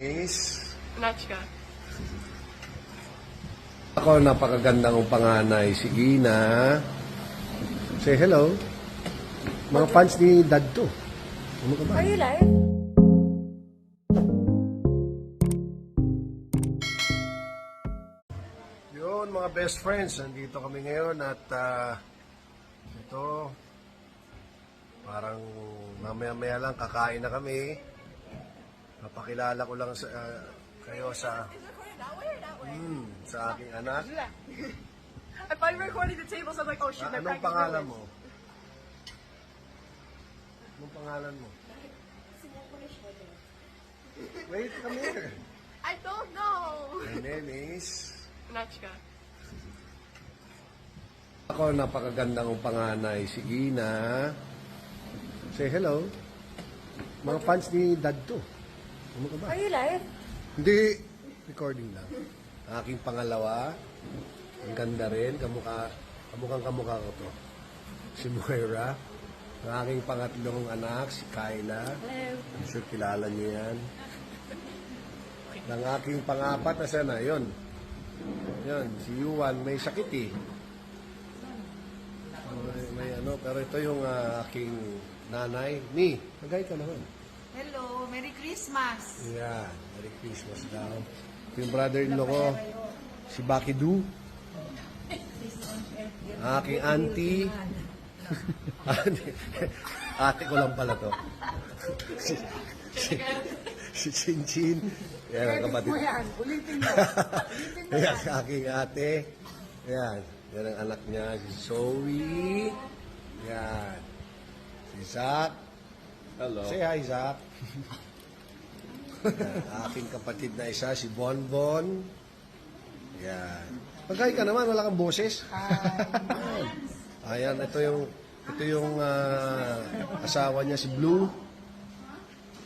Is, Nachka. ako napakaganda kong panganay, si Ina. Say hello. Mga fans ni Dad to. Ano ka ba? Are you live? Yun, mga best friends. Nandito kami ngayon at ito, parang mamaya-maya lang kakain na kami. Papakilala ko lang kayo sa aking anak. I thought you were recording the table, so I'm like, oh shit, my Anong practice pangalan ruined. mo? Anong pangalan mo? Wait, come here. I don't know. My name is... Nachka. Ako napakaganda kong panganay, si Ina. Say hello. Mga fans ni Dad to. Ano ka ba? Are you live? Hindi. Recording lang. Aking pangalawa. Ang ganda rin. Kamukhang kamukha ko to. Si Moira. Ang aking pangatlong anak, si Kyla. Hello. I'm sure kilala niyo yan. Ang aking pangapat na sana, yun. Yun, si Yuan. May sakit eh. May ano, pero ito yung aking nanay. Ni, magay ka naman. Hello, Merry Christmas. Yeah, Merry Christmas daw. Ito yung brother-in-law ko, si Bakidu. Aking auntie. Ate ko lang pala to. si Chinchin. Yan, ang kapatid. Ulitin mo. Yan, aking ate. Yan. Yan ang anak niya, si Zoe. Yan. Si Zach. Hello. Say hi, Zach. Yan, aking kapatid na isa, si Bonbon. Yan. Pagkain ka naman, wala kang boses. Ayan, ito yung asawa niya, si Blue.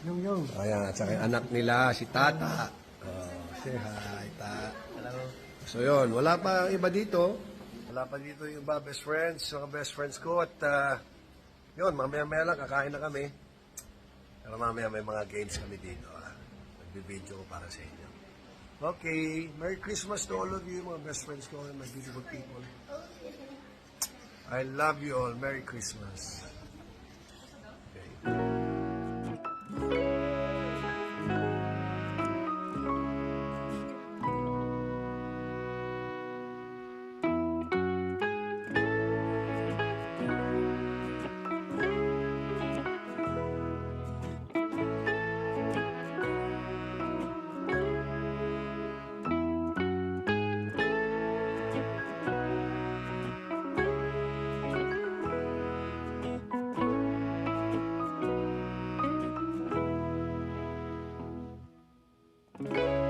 Yung. Ayan, at saka yung anak nila, si Tata. Oh, say hi, Tata. Hello. So yun, wala pa iba dito. Wala pa dito yung iba, best friends, mga best friends ko. At yun, mamaya-maya lang, kakain na kami. Pero mamaya may mga games kami dito. Magbibideo ko para sa inyo. Okay, Merry Christmas to all of you, mga best friends ko, and my beautiful people. I love you all. Merry Christmas. Okay.